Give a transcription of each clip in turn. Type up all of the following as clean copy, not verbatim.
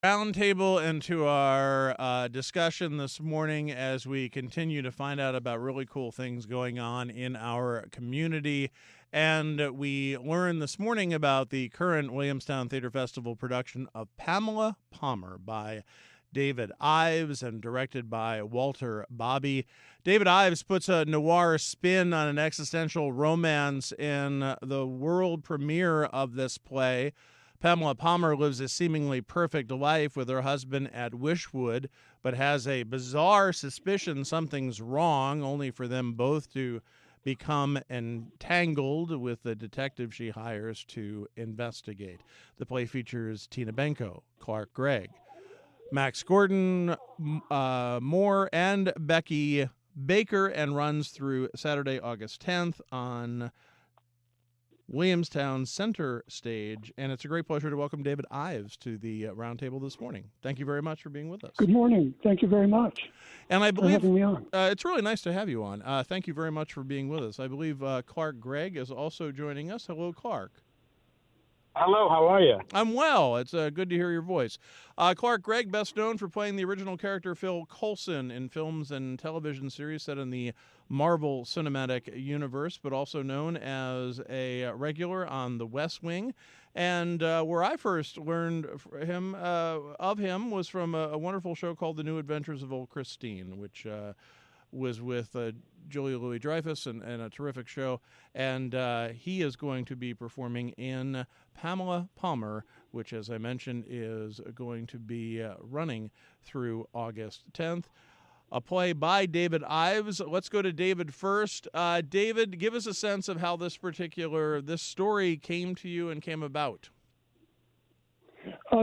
Roundtable into our discussion this morning as we continue to find out about really cool things going on in our community. And we learned this morning about the current Williamstown Theater Festival production of Pamela Palmer by David Ives and directed by Walter Bobby. David Ives puts a noir spin on an existential romance in the world premiere of this play. Pamela Palmer lives a seemingly perfect life with her husband at Wishwood, but has a bizarre suspicion something's wrong, only for them both to become entangled with the detective she hires to investigate. The play features Tina Benko, Clark Gregg, Max Gordon, Moore, and Becky Baker, and runs through Saturday, August 10th on Williamstown Center Stage, and it's a great pleasure to welcome David Ives to the roundtable this morning. Thank you very much for being with us. Good morning. Thank you very much. And I believe for having me on. It's really nice to have you on. Thank you very much for being with us. I believe Clark Gregg is also joining us. Hello, Clark. Hello, how are you? I'm well. It's good to hear your voice. Clark Gregg, best known for playing the original character Phil Coulson in films and television series set in the Marvel Cinematic Universe, but also known as a regular on The West Wing. And where I first learned of him was from a wonderful show called The New Adventures of Old Christine, which was with Julia Louis-Dreyfus and a terrific show. And he is going to be performing in Pamela Palmer, which, as I mentioned, is going to be running through August 10th. A play by David Ives. Let's go to David first. David, give us a sense of how this story came to you and came about.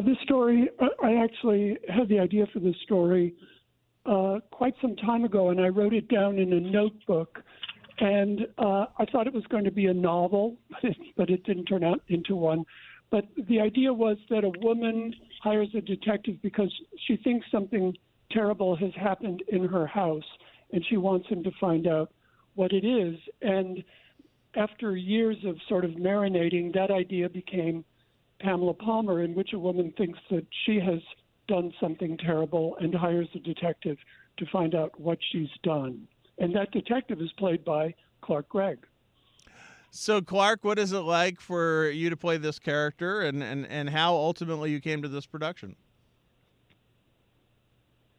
This story, I actually had the idea for this story quite some time ago, and I wrote it down in a notebook. And I thought it was going to be a novel, but it didn't turn out into one. But the idea was that a woman hires a detective because she thinks something terrible has happened in her house, and she wants him to find out what it is. And after years of sort of marinating, that idea became Pamela Palmer, in which a woman thinks that she has done something terrible and hires a detective to find out what she's done. And that detective is played by Clark Gregg. So, Clark, what is it like for you to play this character, and how ultimately you came to this production?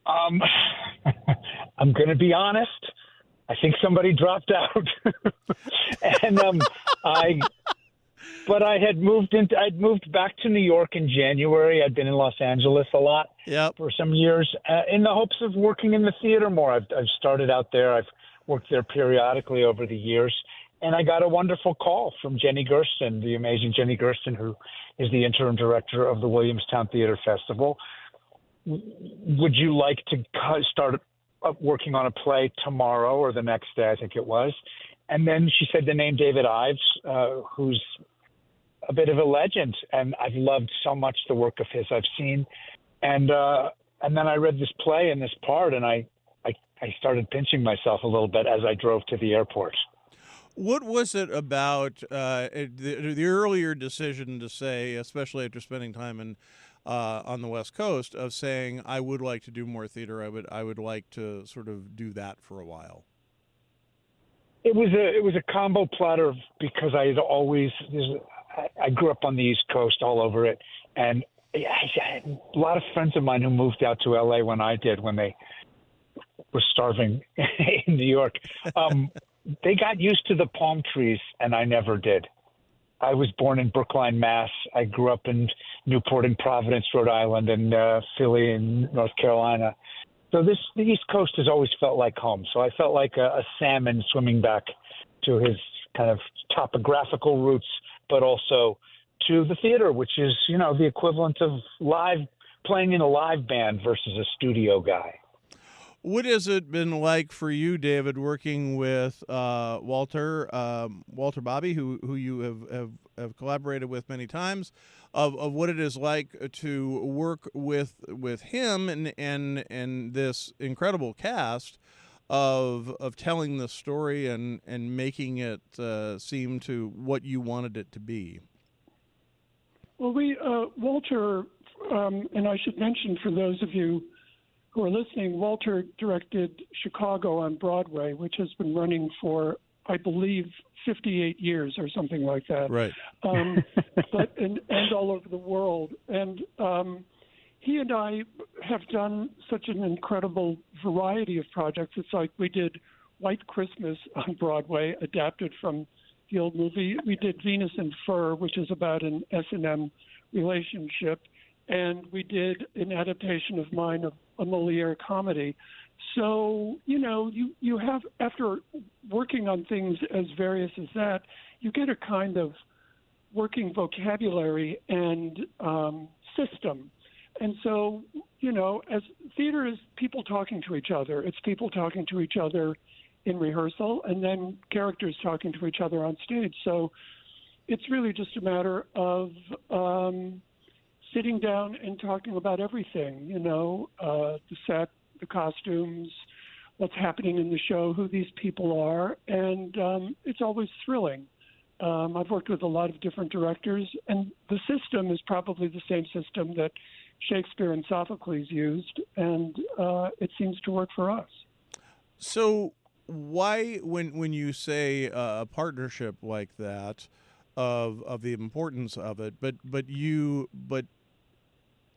I'm going to be honest. I think somebody dropped out, and But I'd moved back to New York in January. I'd been in Los Angeles a lot for some years in the hopes of working in the theater more. I've started out there. I've worked there periodically over the years. And I got a wonderful call from Jenny Gersten, the amazing Jenny Gersten, who is the interim director of the Williamstown Theater Festival. Would you like to start working on a play tomorrow or the next day, I think it was. And then she said the name David Ives, who's a bit of a legend, and I've loved so much the work of his I've seen. And then I read this play and this part, and I started pinching myself a little bit as I drove to the airport. What was it about the earlier decision to say, especially after spending time on the West Coast, of saying I would like to do more theater? I would like to sort of do that for a while. It was a combo platter because I grew up on the East Coast, all over it, and I had a lot of friends of mine who moved out to LA when I did, when they were starving in New York. They got used to the palm trees, and I never did. I was born in Brookline, Mass. I grew up in Newport and Providence, Rhode Island, and Philly in North Carolina. So the East Coast has always felt like home. So I felt like a salmon swimming back to his kind of topographical roots, but also to the theater, which is, the equivalent of playing in a live band versus a studio guy. What has it been like for you, David, working with Walter Bobby, who you have collaborated with many times, of what it is like to work with him and this incredible cast of telling the story and making it seem to what you wanted it to be? Well, Walter and I should mention for those of you who are listening, Walter directed Chicago on Broadway, which has been running for, I believe, 58 years or something like that. Right. But and all over the world. And he and I have done such an incredible variety of projects. It's like we did White Christmas on Broadway, adapted from the old movie. We did Venus and Fur, which is about an S&M relationship. And we did an adaptation of mine of a Moliere comedy. So, you have, after working on things as various as that, you get a kind of working vocabulary and system. And so, as theater is people talking to each other. It's people talking to each other in rehearsal and then characters talking to each other on stage. So it's really just a matter of sitting down and talking about everything, the set, the costumes, what's happening in the show, who these people are, and it's always thrilling. I've worked with a lot of different directors, and the system is probably the same system that Shakespeare and Sophocles used, and it seems to work for us. So why, when you say a partnership like that, of the importance of it, but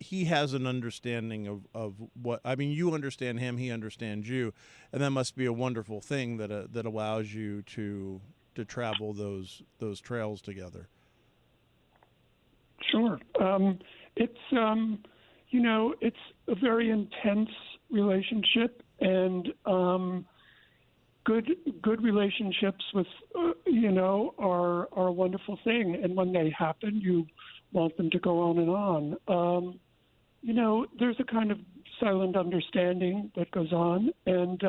he has an understanding of what, I mean, you understand him, he understands you, and that must be a wonderful thing that allows you to travel those trails together. Sure. It's it's a very intense relationship, and good relationships with are a wonderful thing, and when they happen, you want them to go on and on. There's a kind of silent understanding that goes on, and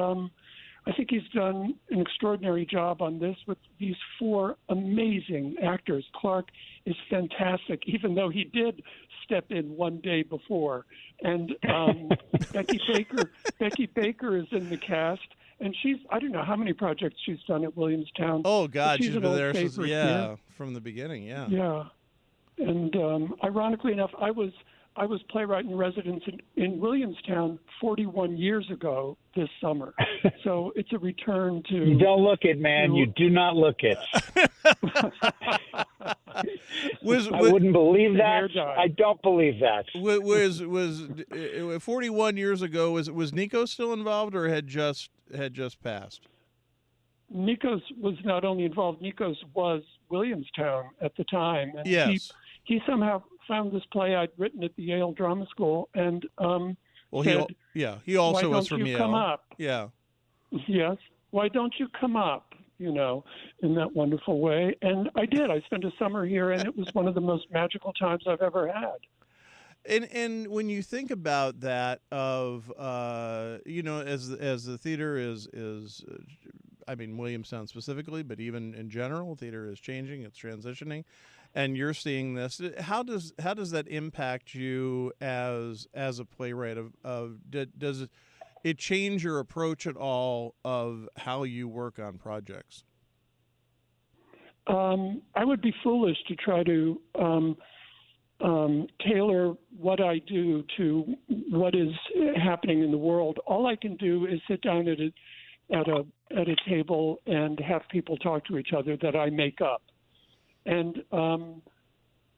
I think he's done an extraordinary job on this with these four amazing actors. Clark is fantastic, even though he did step in one day before. And Becky Baker is in the cast, and I don't know how many projects she's done at Williamstown. Oh, God, she's been there since, here. From the beginning, yeah. Yeah. And ironically enough, I was playwright in residence in Williamstown 41 years ago this summer. So it's a return to... You don't look it, man. You do not look it. I wouldn't believe that. I don't believe that. Was 41 years ago, was Nico still involved, or had just passed? Nikos was not only involved, Nikos was Williamstown at the time. And yes. He somehow found this play I'd written at the Yale Drama School, and said, he also was from Yale. Come up? Yeah. Yes. Why don't you come up? In that wonderful way. And I did. I spent a summer here, and it was one of the most magical times I've ever had. And when you think about that, of as the theater is I mean, Williamstown specifically, but even in general, theater is changing, it's transitioning, and you're seeing this. How does that impact you as a playwright? Does it change your approach at all of how you work on projects? I would be foolish to try to tailor what I do to what is happening in the world. All I can do is sit down at a table and have people talk to each other that I make up. And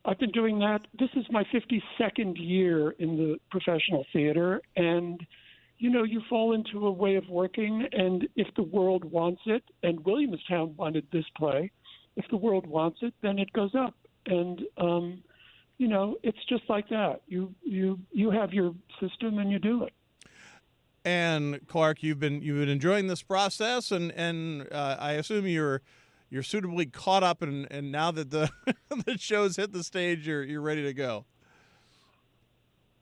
I've been doing that. This is my 52nd year in the professional theater, and you fall into a way of working, and if the world wants it, and Williamstown wanted this play, if the world wants it, then it goes up. And it's just like that. You have your system and you do it. And Clark, you've been enjoying this process, and I assume you're suitably caught up, and now that the the show's hit the stage, you're ready to go.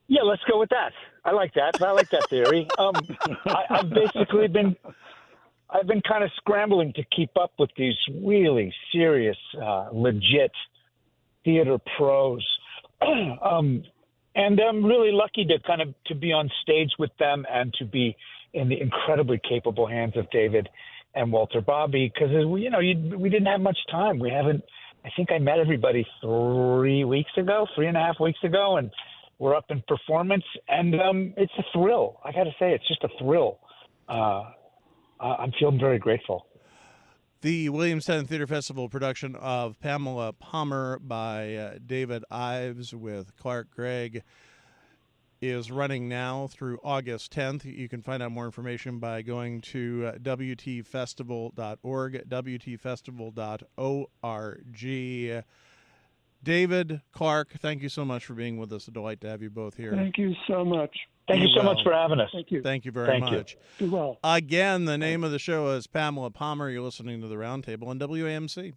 Yeah, let's go with that. I like that. I like that theory. I've basically been kind of scrambling to keep up with these really serious, legit theater pros. And I'm really lucky to be on stage with them and to be in the incredibly capable hands of David and Walter Bobby, because we didn't have much time. I think I met everybody 3.5 weeks ago, and we're up in performance, and it's a thrill. I got to say, it's just a thrill. I'm feeling very grateful. The Williamstown Theater Festival production of Pamela Palmer by David Ives with Gregg is running now through August 10th. You can find out more information by going to wtfestival.org, wtfestival.org. David, Clark, thank you so much for being with us. A delight to have you both here. Thank you so much. Thank you so much for having us. Thank you. Thank you very much. Do well. Again, the name of the show is Pamela Palmer. You're listening to The Roundtable on WAMC.